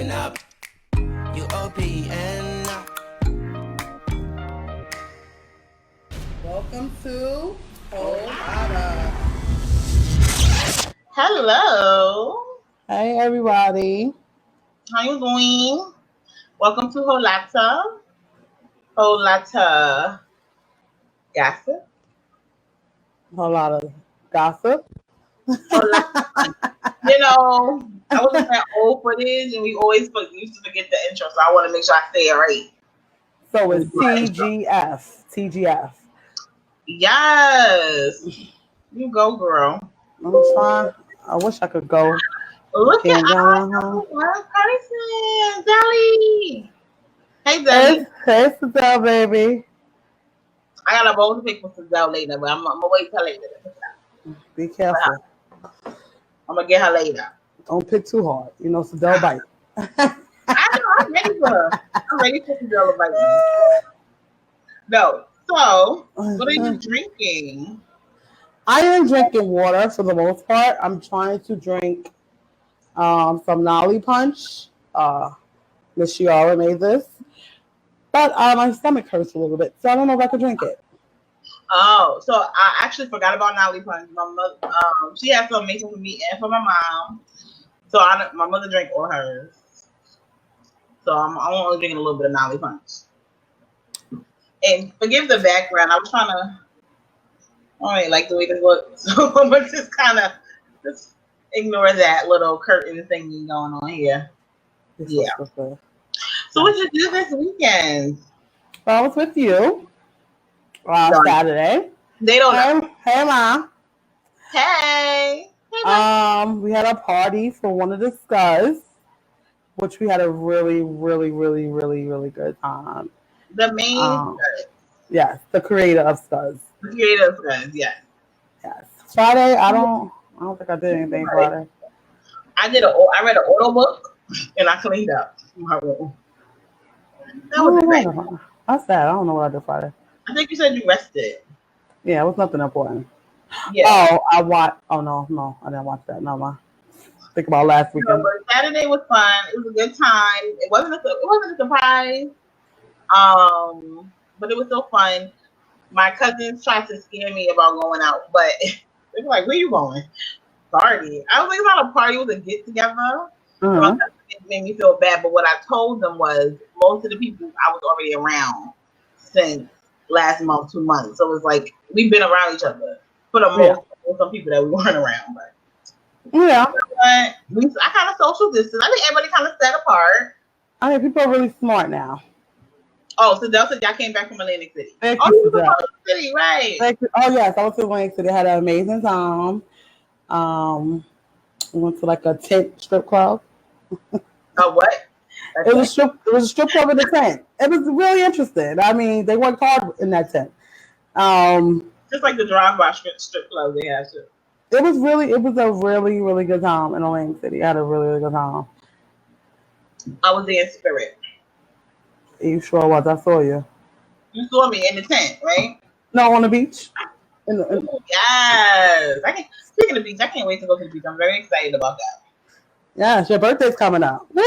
Turn up. UOPN. Welcome to Whole Lotta. Hello. Hey everybody. How you doing? Welcome to Holata. Holata Gossip. Whole lot of gossip. Holata. I wasn't that old for this, and we always used to forget the intro, so I want to make sure I say it right. So it's TGF. TGF. Yes. You go, girl. I'm trying. I wish I could go. Look at Can't go. one person. Deli. Hey, Deli. Hey, Sadell, baby. I got a bowl to pick for Sadell later, but I'm going to wait till later. Be careful. I'm going to get her later. Don't pick too hard. You know, Sadell bite. I know, I'm ready for her. I'm ready for Sadell to bite me. No. So, what are you drinking? I am drinking water for the most part. I'm trying to drink some Nolly Punch. Miss Shiara made this. But my stomach hurts a little bit, so I don't know if I can drink it. Oh, so I actually forgot about Nolly Punch. My mother, she had some made for me and for my mom. So my mother drank all hers. So I'm only drinking a little bit of Nolly Punch. And forgive the background. I was trying to. I like the way this looks, so I'm gonna just ignore that little curtain thingy going on here. Yeah. So what did you do this weekend? Well, I was with you Saturday. They don't know. Hey, Ma. Hey. We had a party for one of the Scuzz, which we had a really, really, really, really, really good time. The main Scuzz. Yes, the creator of Scuzz. The creator of Scuzz, yes. Yes. Friday, I don't think I did anything Friday. I read an auto book and I cleaned up my room. That was great. That's sad. I don't know what I did Friday. I think you said you rested. Yeah, it was nothing important. Yeah. Oh, I watched. Oh no, I didn't watch that. No, ma. Think about last weekend. No, but Saturday was fun. It was a good time. It wasn't a surprise. But it was so fun. My cousins tried to scare me about going out, but they were like, "Where you going?" Party. I was like, "It's not a party. It was a get together." Mm-hmm. So it made me feel bad. But what I told them was most of the people I was already around since last month, 2 months. So it was like we've been around each other for the most. Some people that we weren't around, but yeah. I kind of social distance. I think everybody kind of set apart. I mean, people are really smart now. Oh, so Del said y'all came back from Atlantic City. You were from Atlantic City, right? Oh yes, I went to Atlantic City. Had an amazing time. We went to like a tent strip club. A what? It was a strip club in the tent. It was really interesting. I mean, they worked hard in that tent. Just like the drive-by strip club they have too. It was a really, really good time in Atlantic City. I had a really, really good time. I was there in spirit. You sure was? I saw you. You saw me in the tent, right? No, on the beach. Yes. Speaking of beach, I can't wait to go to the beach. I'm very excited about that. Yes, your birthday's coming up. Yeah,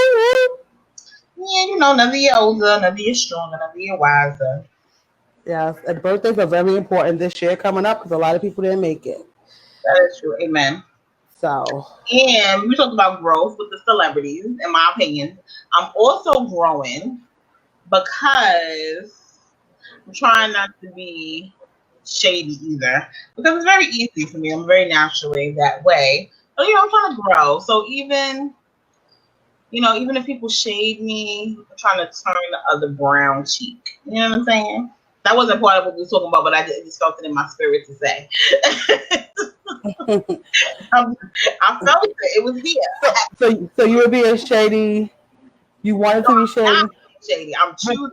another year older, another year stronger, another year wiser. Yes, and birthdays are very important this year coming up because a lot of people didn't make it. That is true. Amen. So. And we talked about growth with the celebrities, in my opinion. I'm also growing because I'm trying not to be shady either. Because it's very easy for me. I'm very naturally that way. But, I'm trying to grow. So even if people shade me, I'm trying to turn the other brown cheek. You know what I'm saying? That wasn't part of what we were talking about, but I just felt it in my spirit to say. I felt it. It was here. So you were being shady. You wanted to be shady. I'm shady. I'm choosing not.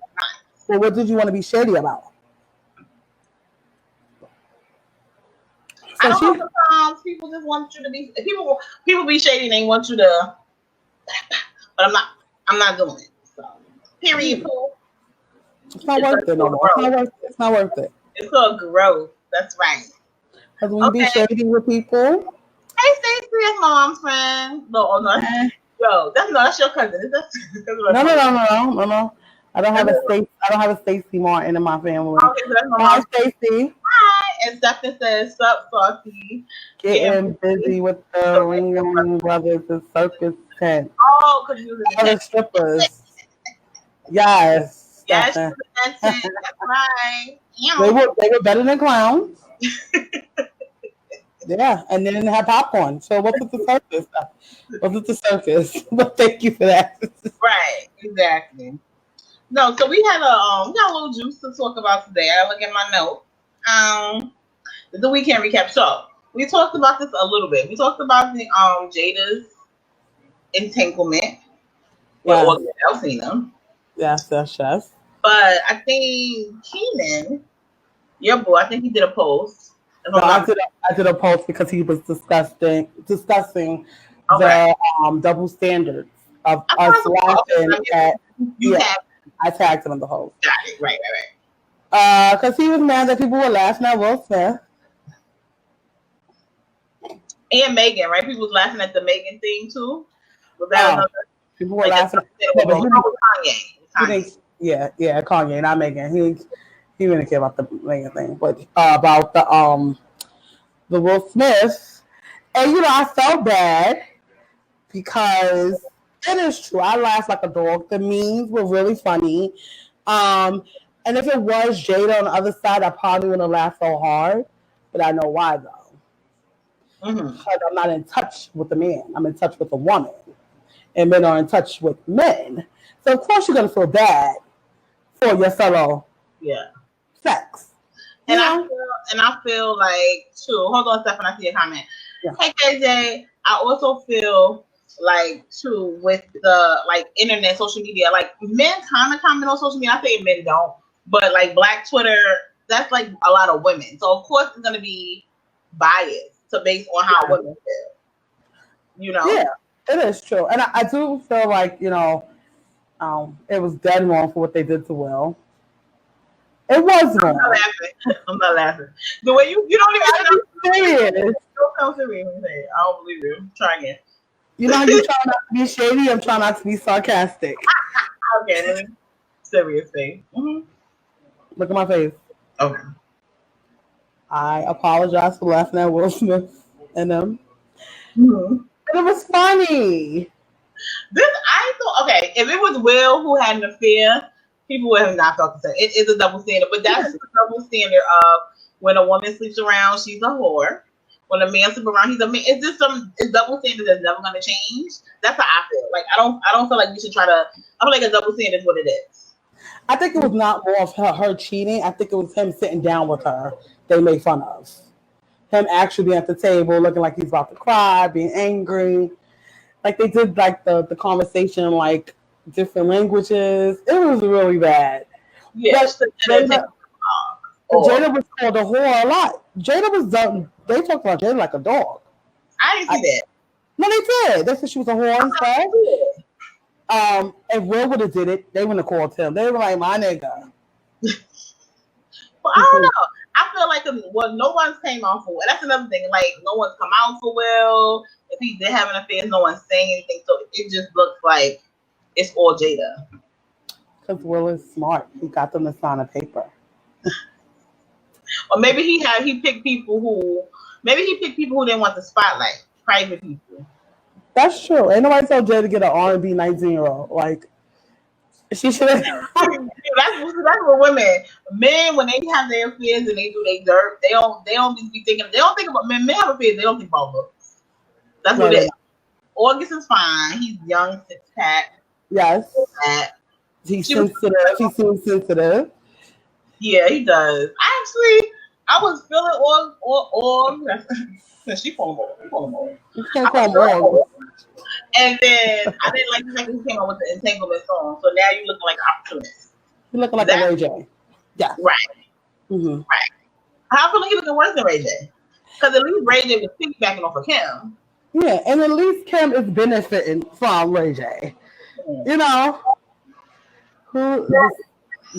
Well, what did you want to be shady about? I don't know. Sometimes people just want you to be. People be shady and they want you to. But I'm not doing it. So, period. It's not worth it no more. It's not worth it. It's called growth. That's right. Because when you be shady with people. Hey, Stacey, that's my mom's friend. No, Yo, that's your cousin. No. I don't have a Stacy Martin in my family. Okay, so that's my Hi, mom. Stacy. Hi, and Stephen says, "Sup, Saucy." Getting busy with the Ring Brothers and Circus tent. Oh, because you was All the strippers. Yes. Yes, Stephen. that's it. That's right. They were better than clowns. Yeah, and they didn't have popcorn. So what's with the circus? What's with the circus? But thank you for that. Right, exactly. No, so we got a little juice to talk about today. I look at my note. The weekend recap. So we talked about this a little bit. We talked about the Jada's entanglement with August Alsina. Yes. But I think Keenan, your boy, I think he did a post. No, I did a post because he was discussing Okay. the double standards of us laughing at. I tagged him in the post. Got it. Right. Because he was mad that people were laughing at Will Smith. And Megan, right? People was laughing at the Megan thing too. Was that another? People were laughing. Kanye. Yeah, Kanye, not Megan. He didn't care about the Megan thing, but about the Will Smith. And I felt bad because it is true. I laughed like a dog. The memes were really funny. And if it was Jada on the other side, I probably wouldn't have laughed so hard. But I know why though. Because I'm not in touch with the man. I'm in touch with a woman. And men are in touch with men. So of course you're gonna feel bad for your fellow sex. And I feel like too. Hold on, Stephen. I see a comment. Yeah. Hey KJ, I also feel like too with the internet, social media. Like men kind of comment on social media. I say men don't, but like Black Twitter, that's like a lot of women. So of course it's gonna be biased based on how women feel. Yeah, it is true, and I do feel like it was dead wrong for what they did to Will. It was wrong. I'm not laughing. The way you don't even serious. Don't come serious when you say it. I don't believe you. Try again. You know how you try not to be shady? I'm trying not to be sarcastic. Okay, serious thing. Look at my face. Okay. I apologize for laughing at Will Smith and them. And it was funny. I thought, okay, if it was Will who had an affair, people would have not felt the same. It is a double standard, but that's the double standard of when a woman sleeps around, she's a whore. When a man sleeps around, he's a man. It's double standard that's never going to change. That's how I feel. Like I don't feel like we should try to. I feel like a double standard is what it is. I think it was not more of her cheating. I think it was him sitting down with her. They made fun of him actually being at the table, looking like he's about to cry, being angry. Like they did like the conversation in like different languages. It was really bad. Yes. Jada was called a whore a lot. Jada was done. They talked about Jada like a dog. I didn't see that. No, they did. They said she was a whore and stuff. If Will would have did it, they wouldn't have called him. They were like, my nigga. Well, I don't know. I feel like no one's came out for Will. That's another thing. Like no one's come out for Will. If he did have an affair, no one's saying anything. So it just looks like it's all Jada. Because Will is smart. He got them to sign a paper. Or maybe he picked people who didn't want the spotlight. Private people. That's true. Ain't nobody told Jada to get an R&B 19-year-old. Like she should have. That's what women, men, when they have their affairs and they do their dirt, they don't be thinking. They don't think about men. Men have affairs. They don't think about looks. That's what it is. August is fine. He's young, six pack. Yes. He's sensitive. He seems sensitive. Yeah, he does. I was feeling all. She called him all. You can't call him all. And then I didn't like the fact that he came out with the entanglement song. So now you looking like an opportunist. You looking like a Ray J. Yeah. Right. Mm-hmm. Right. I feel like he looking worse than Ray J. Because at least Ray J was piggybacking off of Kim. Yeah, and at least Kim is benefiting from Ray J. You know.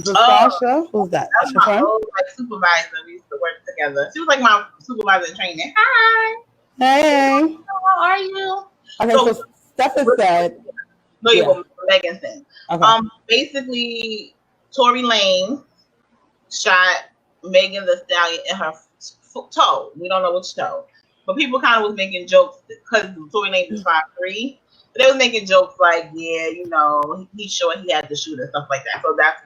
Sasha? Who's that? That's my old supervisor. We used to work together. She was like my supervisor in training. Hi. Hey. How are you? Okay, so Stuff is said. No, you were Megan thing. Okay. Basically, Tory Lanez shot Megan Thee Stallion in her toe. We don't know which toe, but people kind of was making jokes because Tory Lanez is 5'3". They was making jokes like, yeah, you know, he's sure he had to shoot and stuff like that. So that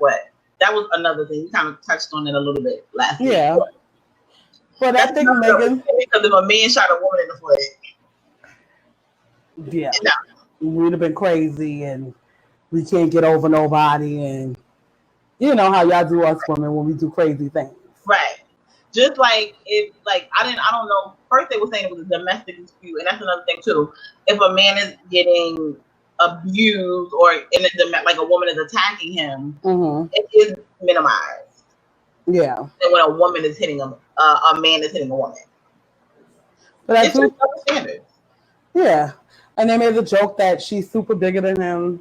was another thing. We kind of touched on it a little bit last week. Yeah. But I think Megan, because if a man shot a woman in the foot, yeah, we'd have been crazy, and we can't get over nobody, and you know how y'all do us women when we do crazy things, right? Just like if, like, I don't know. First they were saying it was a domestic dispute, and that's another thing too. If a man is getting abused or like a woman is attacking him, it is minimized. Yeah. And when a woman is hitting a man is hitting a woman. But it's just double standards. Yeah. And they made the joke that she's super bigger than him,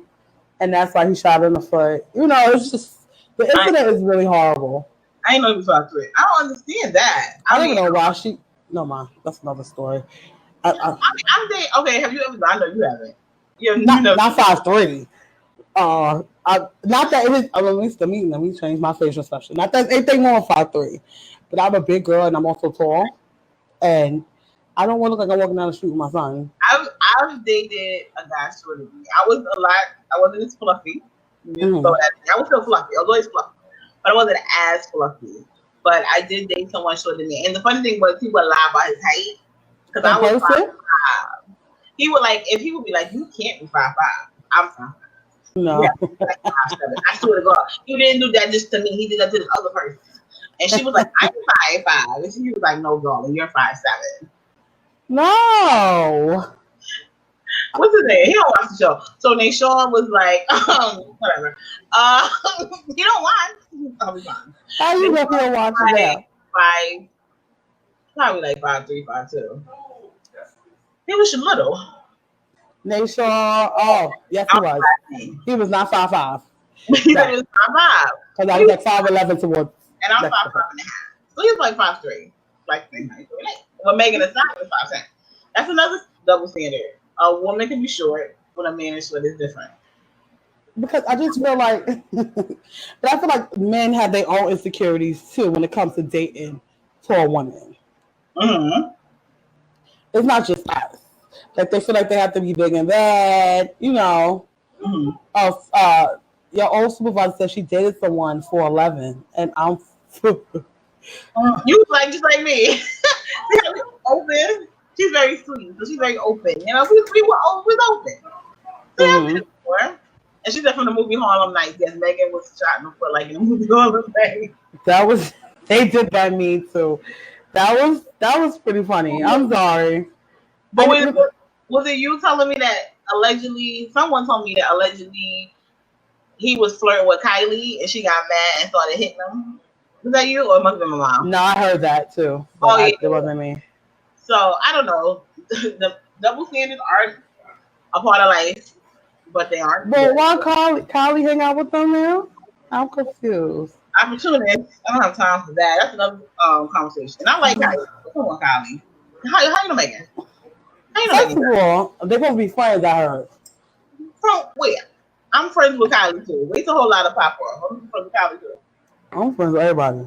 and that's why he shot her in the foot. You know, it's just, the incident is really horrible. I ain't know you talked to it. I don't understand that. I don't even know why she. No, ma, that's another story. I'm saying, okay, have you ever? I know you haven't. Not 5'3". Not that it is. Let me change my facial expression. Not that anything more than 5'3", but I'm a big girl and I'm also tall, and I don't want to look like I'm walking down the street with my son. I've dated a guy shorter than me. I wasn't as fluffy. I was still fluffy. I was always fluffy, but I wasn't as fluffy. But I did date someone shorter than me. And the funny thing was, he would lie about his height because I was 5'5". He would if he would be like, "You can't be 5'5". I'm 5'5". No. Yeah, like 5'7". I swear to God, he didn't do that just to me. He did that to this other person. And she was like, "I'm 5'5", and he was like, "No, darling, you're 5'7". No. What's his name? He don't watch the show. So Nashawn was like, whatever. You don't watch. I'll be fine. How you gonna watch it? Probably like 5'3", 5'2". He was little. Nashawn. Oh, yes, he was. He was not 5'5". He was 5'5". Because I was like 5'11" towards. And I'm 5'5" and a half. So he's like 5'3". Like same height. Well, Megan is not 5'10". That's another double standard. A woman can be short when a man is short is different. Because I just feel like, but I feel like men have their own insecurities too when it comes to dating for a woman. Mm-hmm. It's not just us. Like they feel like they have to be big and bad, you know. Mm-hmm. Your old supervisor said she dated someone for 11, and I'm. You like just like me. Open. She's very sweet, so she's very open. You know, we were always open. Mm-hmm. And she said from the movie Harlem Nights, yes, Megan was shot in the foot like in the movie Harlem Nights. They did that me too. That was pretty funny. I'm sorry. But was it you telling me that someone told me that allegedly he was flirting with Kylie and she got mad and started hitting him? Was that you or it must have been my mom? No, I heard that too. Yeah. It wasn't me. So I don't know. The double standards are a part of life, but they aren't. But why Kylie hang out with them now? I'm confused. Opportunist. I don't have time for that. That's another conversation. And I like Kylie. Come on, Kylie. How you know Megan? First of all, they're supposed to be friends, I heard. From where? I'm friends with Kylie too. Waste a whole lot of popcorn. I'm friends with Kylie too. I'm friends with everybody.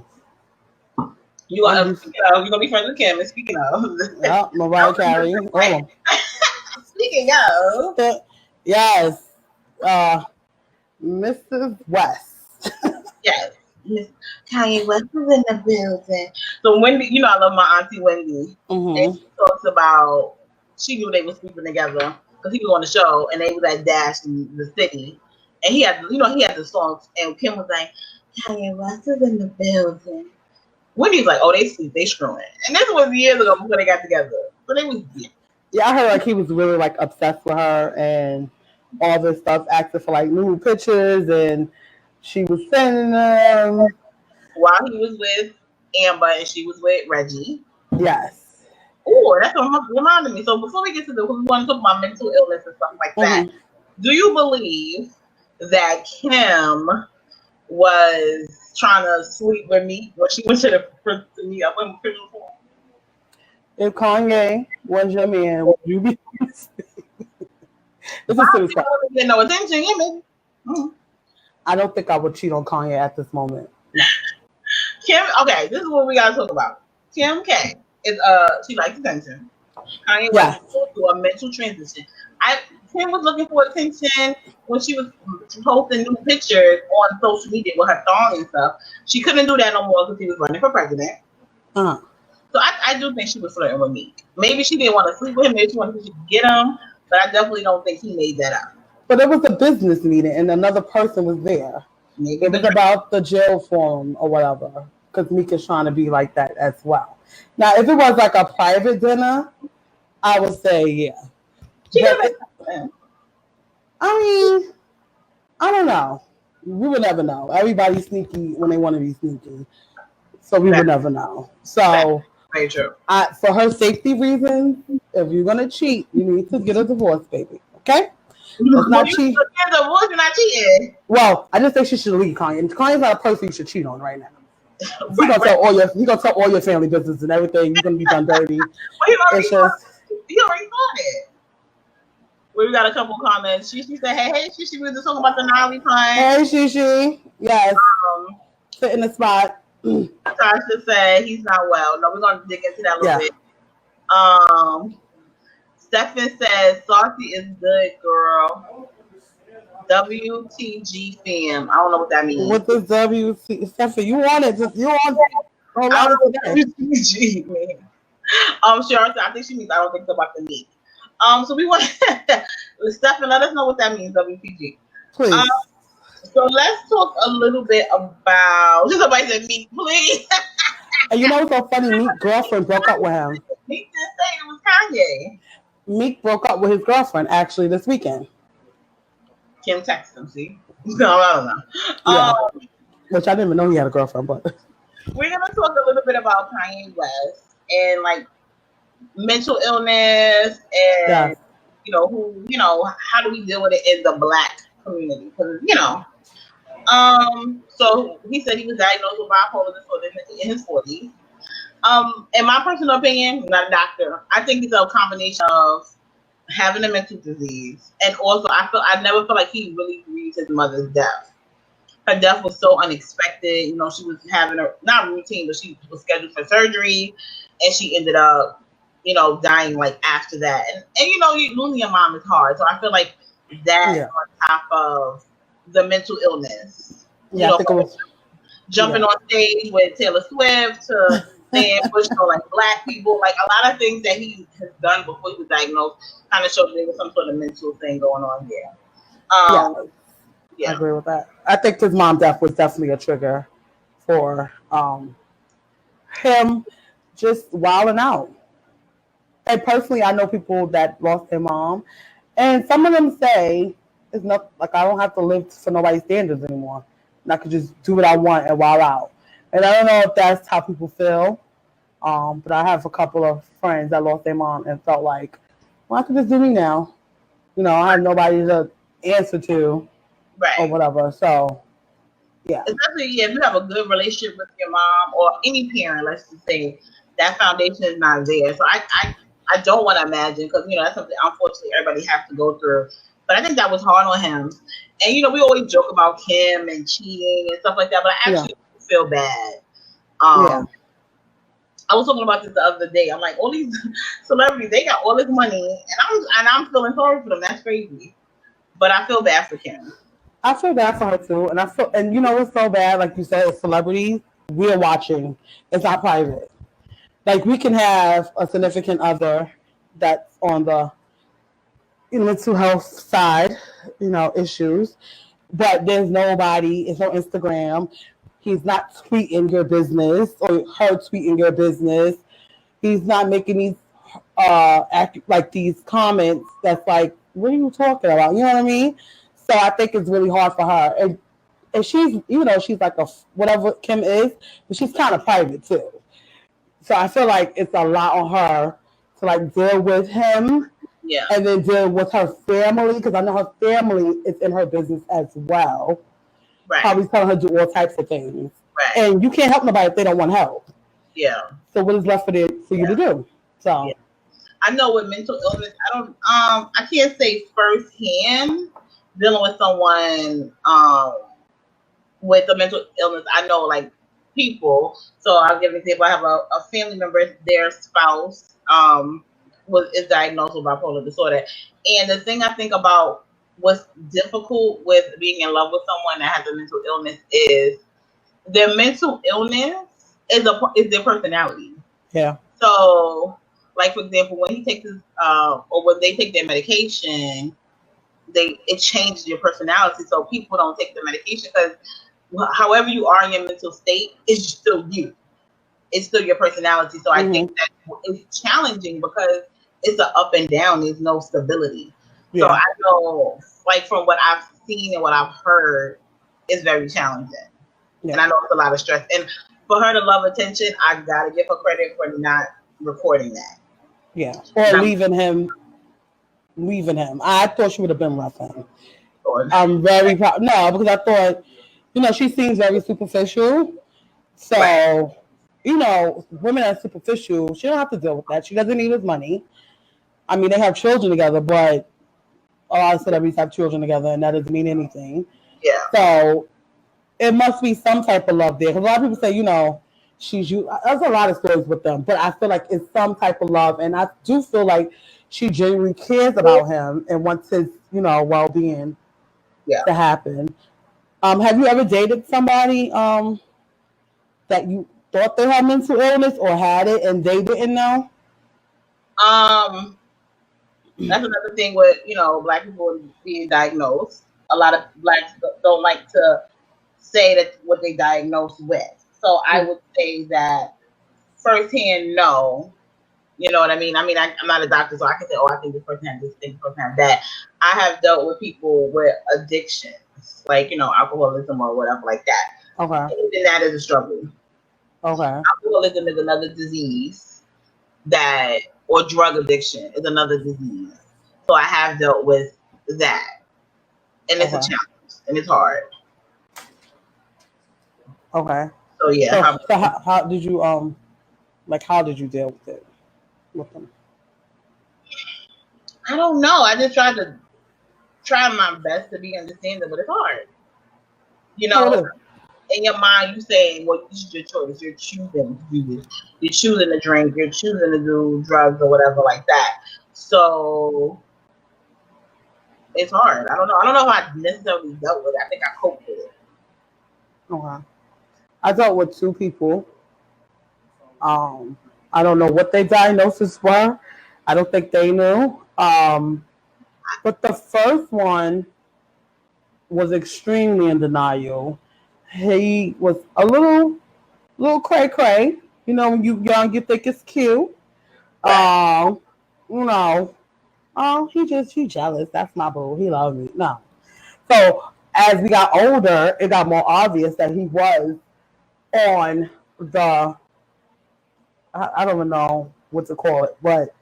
You're gonna be friends with Kim. And speaking of, yeah, Mariah Carey. Oh. Speaking of, yes, Mrs. West. Yes, Kanye West is in the building. So Wendy, I love my auntie Wendy, and she talks about she knew they were sleeping together because he was on the show and they was at Dash in the city, and he had the songs, and Kim was like, Kanye West is in the building. Wendy's like, oh, they sleep, they screwing. And this was years ago before they got together. So they was Yeah, I heard like he was really like obsessed with her and all this stuff, asking for like new pictures, and she was sending them. While he was with Amber and she was with Reggie. Yes. Oh, that's what reminded me. So before we get to we want to talk about mental illness and stuff like that. Do you believe that Kim was trying to sleep with me when she went to meet up in the form? If Kanye was your man, would you be? This is serious. Get no attention, yeah, maybe. I don't think I would cheat on Kanye at this moment. No. Kim, okay, this is what we gotta talk about. Kim K is she likes attention. Kanye West is going through a mental transition. Kim was looking for attention when she was posting new pictures on social media with her thong and stuff. She couldn't do that no more because he was running for president. Uh-huh. So I do think she was flirting with Meek. Maybe she didn't want to sleep with him. Maybe she wanted to get him. But I definitely don't think he made that up. But it was a business meeting and another person was there. Maybe it was about the jail forum or whatever. Because Meek is trying to be like that as well. Now, if it was like a private dinner, I would say yeah. I mean, I don't know. We would never know. Everybody's sneaky when they want to be sneaky. So we would never know. So very true. For her safety reasons, if you're gonna cheat, you need to get a divorce, baby. Okay? Let's not cheat. Get a divorce and not cheating. Well, I just think she should leave Kanye. Kanye's not a person you should cheat on right now. He's gonna tell all your family business and everything. You're gonna be done dirty. He already saw it. We got a couple comments. She said, hey, Shishi, we were just talking about the Nolly punch. Hey, Shishi. Yes. Sit in the spot. Tasha said he's not well. No, we're gonna dig into that a little bit. Stephen says Saucy is good, girl. WTG fam. I don't know what that means. What does WTG? Stephen, you want it? You want it? I don't know what WTG means. Sharon said I think she means I don't think so about the meat. So we want Stephen, let us know what that means, WTG. Please. So let's talk a little bit about. Just somebody said Meek, please. And you know what's so funny? Meek's girlfriend broke up with him. Meek didn't say it was Kanye. Meek broke up with his girlfriend actually this weekend. Kim texted him. See? No, I don't know. Yeah. Which I didn't even know he had a girlfriend, but we're gonna talk a little bit about Kanye West and like mental illness and how do we deal with it in the Black community? Because so he said he was diagnosed with bipolar disorder in his 40s. In my personal opinion, I'm not a doctor, I think it's a combination of having a mental disease and also I never felt like he really grieved his mother's death. Her death was so unexpected. She was having not routine, but she was scheduled for surgery, and she ended up, dying like after that. And losing your mom is hard. So I feel like that on top of the mental illness. Yeah, I think it was jumping on stage with Taylor Swift to saying pushing on like Black people, like a lot of things that he has done before he was diagnosed kind of showed there was some sort of mental thing going on there. I agree with that. I think his mom's death was definitely a trigger for him just wilding out. And personally, I know people that lost their mom, and some of them say it's not like I don't have to live for nobody's standards anymore, and I could just do what I want and wild out. And I don't know if that's how people feel, but I have a couple of friends that lost their mom and felt like, well, I can just do me now. I have nobody to answer to. Right. Or whatever. So, yeah. Especially if you have a good relationship with your mom or any parent, let's just say, that foundation is not there. So I don't want to imagine, because that's something unfortunately everybody has to go through. But I think that was hard on him. And we always joke about Kim and cheating and stuff like that, but I actually feel bad. I was talking about this the other day. I'm like, all these celebrities, they got all this money, and I'm feeling sorry for them. That's crazy. But I feel bad for Kim. I feel bad for her too, and it's so bad. Like you said, celebrities, we're watching. It's not private. Like we can have a significant other that's on the mental health side, issues, but there's nobody. It's no Instagram. He's not tweeting your business or her tweeting your business. He's not making these these comments that's like, what are you talking about? You know what I mean? So I think it's really hard for her. And she's, she's like a whatever Kim is, but she's kind of private too. So I feel like it's a lot on her to like deal with him, and then deal with her family, because I know her family is in her business as well. Right. Probably telling her to do all types of things. Right. And you can't help nobody if they don't want help. Yeah. So what is left for you to do? So. Yeah. I know with mental illness, I can't say firsthand dealing with someone with a mental illness. I know like people. So I'll give an example. I have a family member, their spouse is diagnosed with bipolar disorder. And the thing I think about what's difficult with being in love with someone that has a mental illness is their mental illness is their personality. Yeah. So, like for example, when he takes his or when they take their medication, it changes your personality. So people don't take the medication because however you are in your mental state, it's still you. It's still your personality. So I think that it's challenging because it's an up and down. There's no stability. Yeah. So I know, like from what I've seen and what I've heard, it's very challenging. Yeah. And I know it's a lot of stress. And for her to love attention, I gotta give her credit for not reporting that. Yeah, or leaving him. I thought she would have been left him. I'm very proud. No, because I thought, she seems very superficial. So, right. Women that are superficial, she don't have to deal with that. She doesn't need his money. I mean, they have children together, but a lot of celebrities have children together, and that doesn't mean anything. Yeah. So, it must be some type of love there. Because a lot of people say, there's a lot of stories with them, but I feel like it's some type of love, and I do feel like she genuinely cares about him and wants his, well-being to happen. Have you ever dated somebody that you thought they had mental illness or had it and they didn't know? That's another thing with, Black people being diagnosed. A lot of Blacks don't like to say that what they diagnosed with. So I would say that firsthand, no. You know what I mean? I mean, I'm not a doctor, so I can say, I think this person has this, this person has that. I have dealt with people with addictions, like, alcoholism or whatever like that. Okay. And that is a struggle. Okay. Alcoholism is another disease or drug addiction is another disease. So I have dealt with that. And it's a challenge, and it's hard. Okay. So yeah. So how did you how did you deal with it with them? I don't know. I just try my best to be understanding, but it's hard. In your mind, you say, "Well, this is your choice. You're choosing to do this. You're choosing to drink. You're choosing to do drugs or whatever like that." So it's hard. I don't know. I don't know if I necessarily dealt with it. I think I coped with it. Okay. I dealt with two people. I don't know what their diagnoses were. I don't think they knew. But the first one was extremely in denial. He was a little cray-cray. When you young, you think it's cute. He jealous. That's my boo. He loves me. No. So as we got older, it got more obvious that he was on I don't even know what to call it, but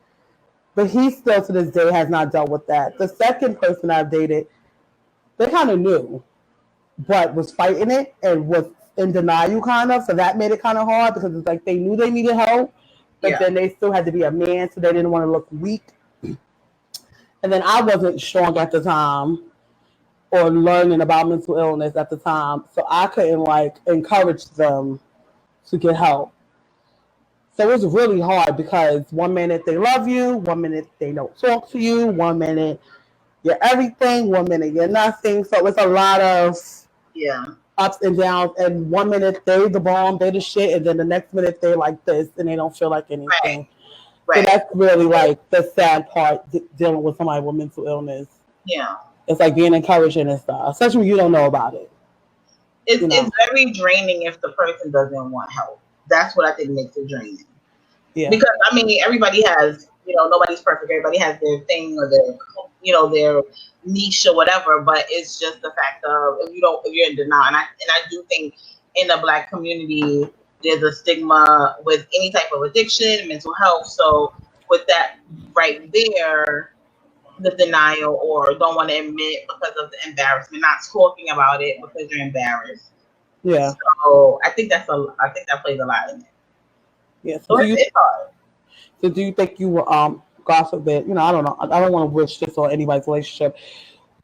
he still to this day has not dealt with that. The second person I've dated, they kind of knew, but was fighting it and was in denial kind of, so that made it kind of hard because it's like they knew they needed help, but then they still had to be a man, so they didn't want to look weak. And then I wasn't strong at the time or learning about mental illness at the time, so I couldn't encourage them to get help. So it was really hard because 1 minute they love you, 1 minute they don't talk to you, 1 minute you're everything, 1 minute you're nothing. So it's a lot of ups and downs. And 1 minute they the bomb, they the shit, and then the next minute they like this and they don't feel like anything. Right. So that's really the sad part dealing with somebody with mental illness. Yeah. It's like being encouraging and stuff, especially when you don't know about it. It's very draining if the person doesn't want help. That's what I think makes it draining. Yeah. Because everybody has, nobody's perfect. Everybody has their thing or their niche or whatever. But it's just the fact of if you're in denial, and I do think in the Black community there's a stigma with any type of addiction, mental health. So with that right there, the denial or don't want to admit because of the embarrassment, not talking about it because you're embarrassed. Yeah. So I think that plays a lot in it. Yeah. So it's hard. So do you think you were God forbid, I don't know. I don't want to wish this on anybody's relationship.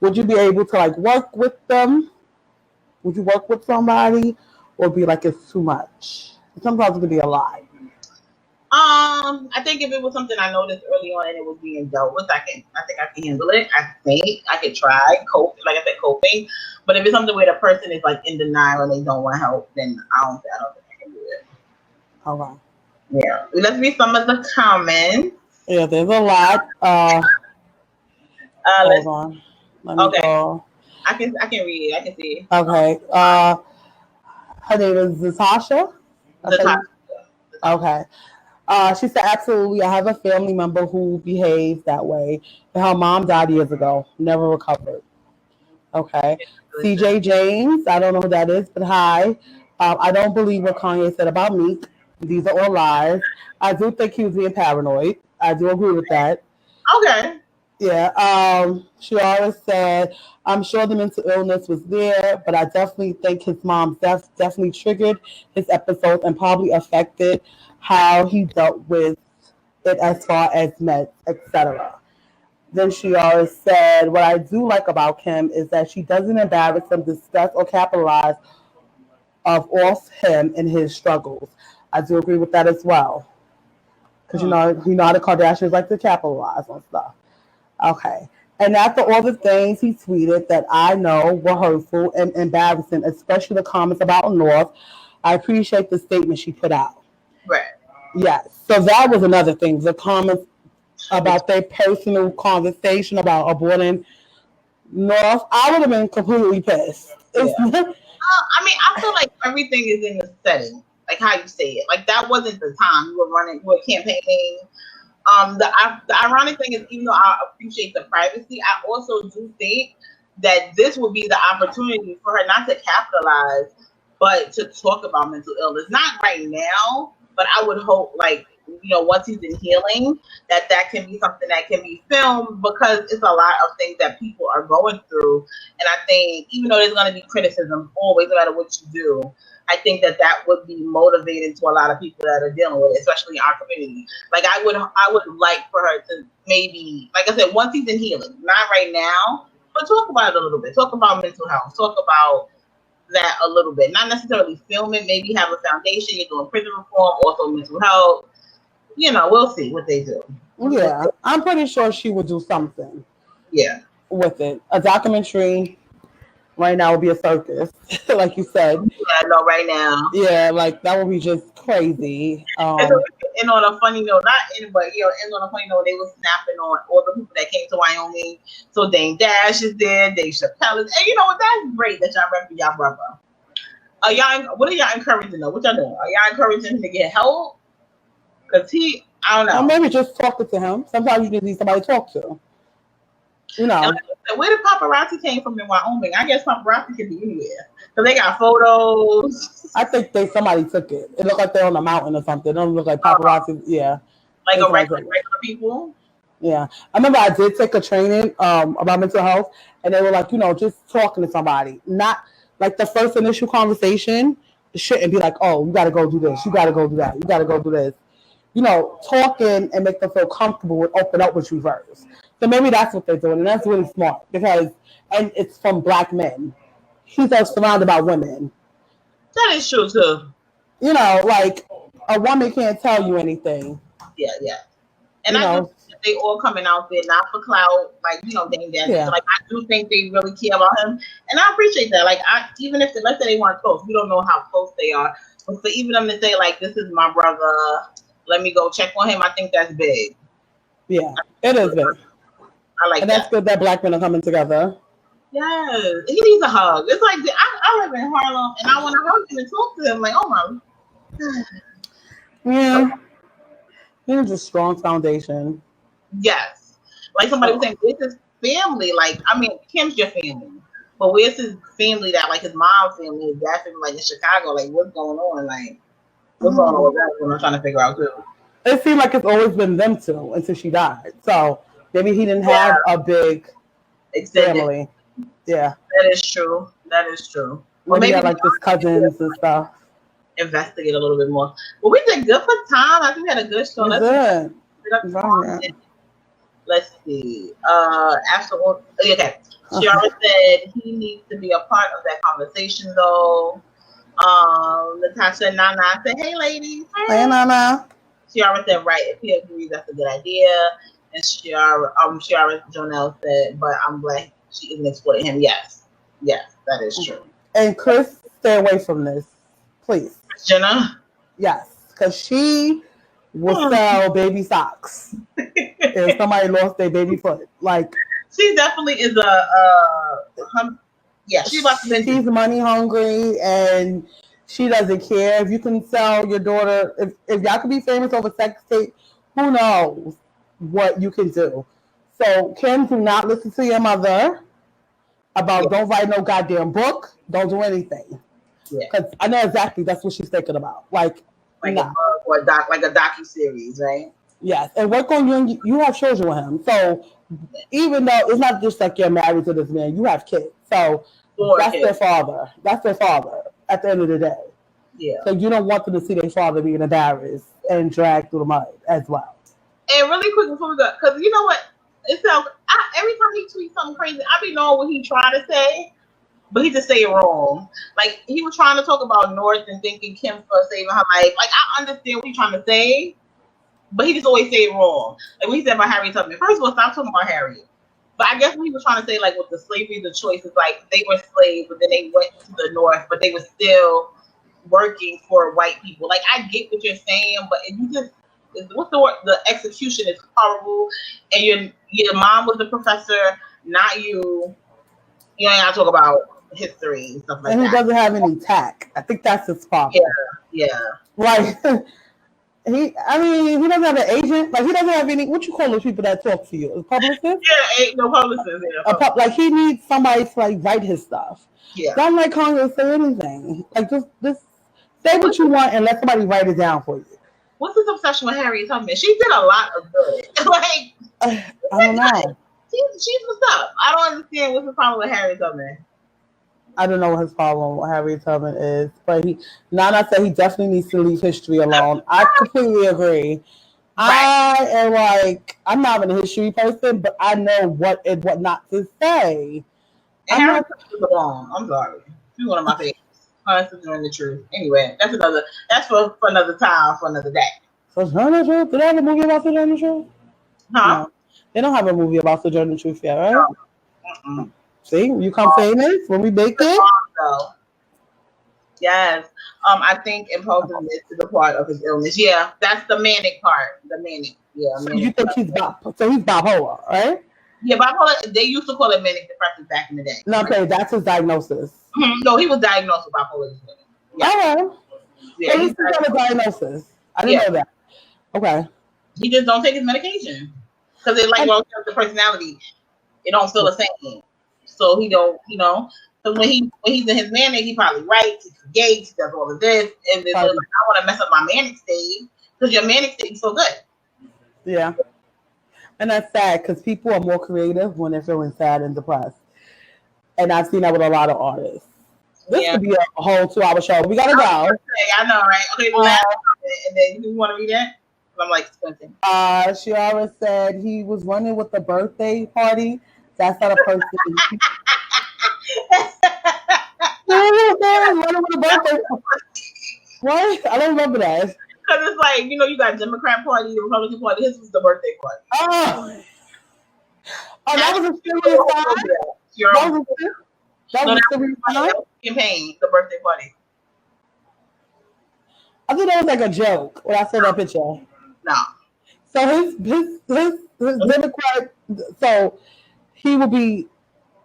Would you be able to like work with them? Would you work with somebody, or be like it's too much? Sometimes it could be a lot. I think if it was something I noticed early on and it was being dealt with, I think I can handle it. I think I could try cope, like I said, coping. But if it's something where the person is like in denial and they don't want help, then I don't think I can do it. Okay. Yeah. Let's read some of the comments. Yeah, there's a lot. Hold on. Let me go. I can read it. I can see it. Okay. Her name is Zatasha. Okay. She said, absolutely, I have a family member who behaves that way. And her mom died years ago, never recovered. Okay. CJ James, I don't know who that is, but hi. I don't believe what Kanye said about Meek. These are all lies. I do think he was being paranoid. I do agree with that. Okay. Yeah. She always said, I'm sure the mental illness was there, but I definitely think his mom's death definitely triggered his episodes and probably affected how he dealt with it as far as meds, etc. Then she always said, what I do like about Kim is that she doesn't embarrass him, discuss, or capitalize off him and his struggles. I do agree with that as well. Because you know how the Kardashians like to capitalize on stuff. Okay. And after all the things he tweeted that I know were hurtful and embarrassing, especially the comments about North, I appreciate the statement she put out. Right. Yes. So that was another thing. The comments about their personal conversation about aborting North, I would have been completely pissed. Yeah. I feel like everything is in the setting, like how you say it. Like that wasn't the time you were campaigning. The ironic thing is, even though I appreciate the privacy, I also do think that this would be the opportunity for her not to capitalize, but to talk about mental illness. Not right now, but I would hope, like, once he's in healing, that can be something that can be filmed, because it's a lot of things that people are going through. And I think, even though there's going to be criticism always, no matter what you do, I think that would be motivating to a lot of people that are dealing with it, especially in our community. Like I would like for her to maybe, like I said, once he's in healing, not right now, but talk about it a little bit. Talk about mental health. Talk about that a little bit. Not necessarily film it. Maybe have a foundation. You're doing prison reform, also mental health. We'll see what they do. Yeah, I'm pretty sure she would do something. Yeah, with it, a documentary. Right now would be a circus, like you said. Yeah, I know right now. Yeah, like that would be just crazy. And on a funny note, not anybody, and on a funny note, they were snapping on all the people that came to Wyoming. So Dame Dash is there, Dave Chappelle is, and you know what? That's great that y'all rep for y'all brother. What are y'all encouraging though? What y'all doing? Are y'all encouraging him to get help? Because I don't know. Or maybe just talking to him. Sometimes you just need somebody to talk to. Where the paparazzi came from in Wyoming? I guess paparazzi could be anywhere. So they got photos. I think somebody took it. It looked like they're on a mountain or something. It don't look like paparazzi. Yeah. Like a regular people? Yeah. I remember I did take a training about mental health, and they were like, just talking to somebody. Not like the first initial conversation shouldn't be like, oh, you got to go do this. You got to go do that. You got to go do this. Talking and make them feel comfortable and open up with you first. So maybe that's what they're doing, and that's really smart and it's from Black men. He's surrounded by women. That is true too. Like a woman can't tell you anything. Yeah. And I do think they all coming out there not for clout, like Dame Dash. Yeah. Like I do think they really care about him, and I appreciate that. Like even if let's say they weren't close, we don't know how close they are, but for even them to say like, "This is my brother, let me go check on him," I think that's big. Yeah, it is big. I like and that. That's good that Black men are coming together. Yes, he needs a hug. It's like I live in Harlem and I want to hug him and talk to him. Like, oh my. Yeah, he needs a strong foundation. Yes, like somebody was saying, this is family. Like, I mean, Kim's your family, but where's his family? That like his mom's family, his dad's family, like in Chicago. Like, what's going on? Like, what's going on with that? What I'm trying to figure out too. It seemed like it's always been them two until she died. So maybe he didn't have a big family. Yeah, that is true. Well, maybe like his cousins and stuff. Investigate a little bit more. Well, we did good for time. I think we had a good show. Let's see. Okay. Ciara said he needs to be a part of that conversation though. Natasha Nana said, "Hey ladies." Hey, Nana. Ciara said, "Right, if he agrees, that's a good idea." And Ciara Jonelle said, "But I'm glad she isn't exploiting him." Yes, that is true. And Chris, stay away from this, please. Jenna. Yes, because she will sell baby socks if somebody lost their baby foot. Like, she definitely is she's money hungry and she doesn't care. If you can sell your daughter, if y'all can be famous over sex tape, who knows what you can do. So Kim, do not listen to your mother about don't write no goddamn book, don't do anything. Because I know exactly that's what she's thinking about. Like a docu series, right? Yes, and work on you. And you have children with him, so even though it's not just like you're married to this man, you have kids. So their father. That's their father. At the end of the day, yeah. So you don't want them to see their father being embarrassed and dragged through the mud as well. And really quick before we go, because you know what, it sounds. Every time he tweets something crazy, I be knowing what he trying to say, but he just say it wrong. Like he was trying to talk about North and thinking Kim for saving her life. Like I understand what he's trying to say, but he just always say it wrong. Like when he said about Harriet Tubman. First of all, stop talking about Harriet. But I guess what he was trying to say, like with the slavery, the choice is like they were slaves, but then they went to the North, but they were still working for white people. Like I get what you're saying, but you just what's the word? The execution is horrible, and your mom was a professor, not you. You ain't gotta talk about history and stuff like that. And he doesn't have any tact. I think that's his problem. Yeah. Like he doesn't have an agent. Like he doesn't have any. What you call those people that talk to you? A publicist? Yeah, ain't no publicist. Yeah, like he needs somebody to like write his stuff. Yeah. Don't let Congress say anything. Like just say what you want and let somebody write it down for you. What's his obsession with Harriet Tubman? She did a lot of good. I don't know. She's what's up. I don't understand what's the problem with Harriet Tubman. I don't know what his problem with Harriet Tubman is, but Nana said he definitely needs to leave history alone. I completely agree. Right. I am like, I'm not even a history person, but I know what and what not to say. And Harriet Tubman was wrong. I'm sorry. She's one of my favorites. Constantly the truth. Anyway, that's for another time, for another day. So Sojourner Truth? Do they have a movie about Sojourner Truth? Huh? No. They don't have a movie about Sojourner Truth yet, right? No. See, you come famous when we make it. Yes. I think impulsiveness is a part of his illness. Yeah, that's the manic part. The manic. Yeah. So you think he's bipolar, right? Yeah, bipolar. They used to call it manic depressive back in the day. No, okay, that's his diagnosis. No, he was diagnosed with bipolar disorder. Yeah. Okay. Yeah, so he's got a diagnosis. I didn't know that. Okay. He just don't take his medication because it the personality. It don't feel the same. So he don't, So when he's in his manic, he probably writes, he creates, he does all of this, and then I want to mess up my manic state because your manic state is so good. Yeah, and that's sad because people are more creative when they're feeling sad and depressed, and I've seen that with a lot of artists. This could be a whole 2-hour show. We gotta go. I know, right? Okay, the last comment, and then you want to read it? I'm like squinting. Ciara said he was running with the birthday party. That's not a person. What? I don't remember that. Because it's like, you got Democrat Party, the Republican Party. His was the birthday party. Oh, that was a serious time? That was a serious time? Campaign, the birthday party. I think that was like a joke when I saw that picture. No. So his Democrat, so he will be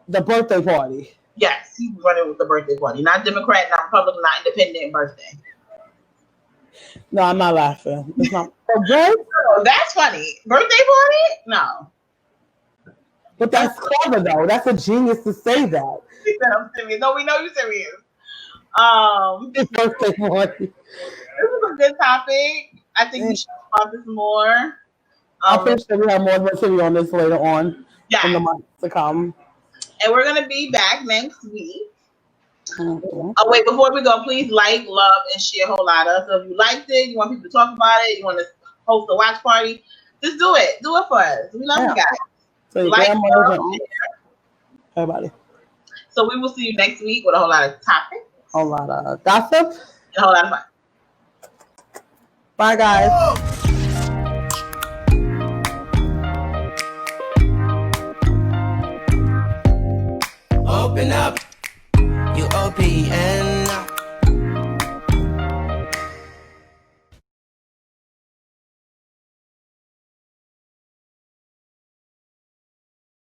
the birthday party. Yes, he was running with the birthday party. Not Democrat, not Republican, not independent birthday. No, I'm not laughing. It's not. Oh, that's funny. Birthday party? No. But that's clever though. That's a genius to say that. He said I'm serious. No, we know you're serious. It's birthday party. This was a good topic. I think we should talk about this more. I'm pretty sure we have more material on this later on in the months to come. And we're going to be back next week. Mm-hmm. Oh, wait, before we go, please like, love, and share a whole lot of. So if you liked it, you want people to talk about it, you want to host a watch party, Just do it. Do it for us. We love you guys. So your Like, grandmothers and everybody. So we will see you next week with a whole lot of topics. A whole lot of gossip. And a whole lot of fun. Bye, guys. Open up.